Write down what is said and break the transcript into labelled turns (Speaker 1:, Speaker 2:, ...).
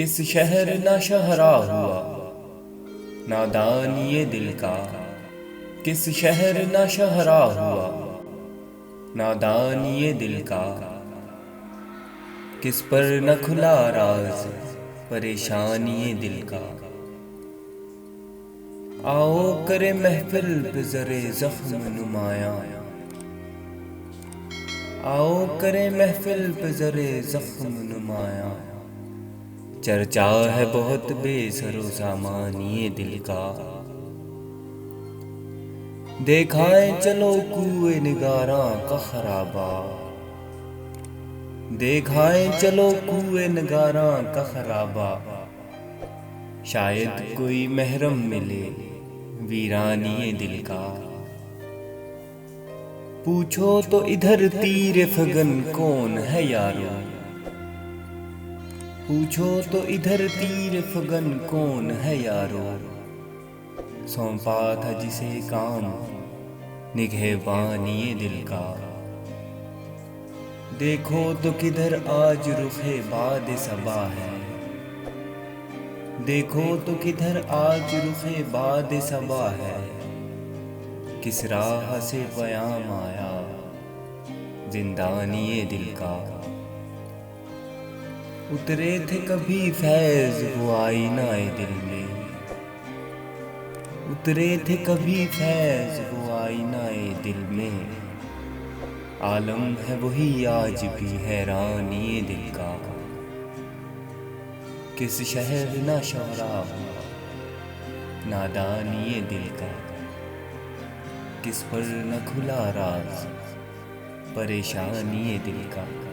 Speaker 1: किस शहर ना शहरा हुआ नादान ये दिल का। किस शहर ना शहरा हुआ नादान ये दिल का। किस पर न खुला राज परेशान ये दिल का। आओ करे महफिल पे ज़रे ज़ख्म नुमाया। आओ करे महफिल पे ज़रे ज़ख्म नुमाया। चर्चा है बहुत बेसरो सामान ये दिल का। देखाएं चलो कुए निगारां का खराबा। देखाएं चलो कुए निगारां का खराबा। शायद कोई महरम मिले वीरानी ये दिल का। पूछो तो इधर तीर फगन कौन है यारो। पूछो तो इधर तीर फगन कौन है यारो। सौंपा था जिसे काम निगहबानी ये दिल का। देखो तो किधर आज रुखे बाद सबा है। देखो तो किधर आज रुखे बाद सबा है। किस राह से पयाम आया जिंदानी ये दिल का। उतरे थे कभी फैज़ वो आईनाए दिल में। उतरे थे कभी फैज़ वो आईनाए दिल में। आलम है वही आज भी हैरान ये दिल का। किस शहर ना शहरा हुआ नादान ये दिल का। किस पर न खुला राज परेशान ये दिल का।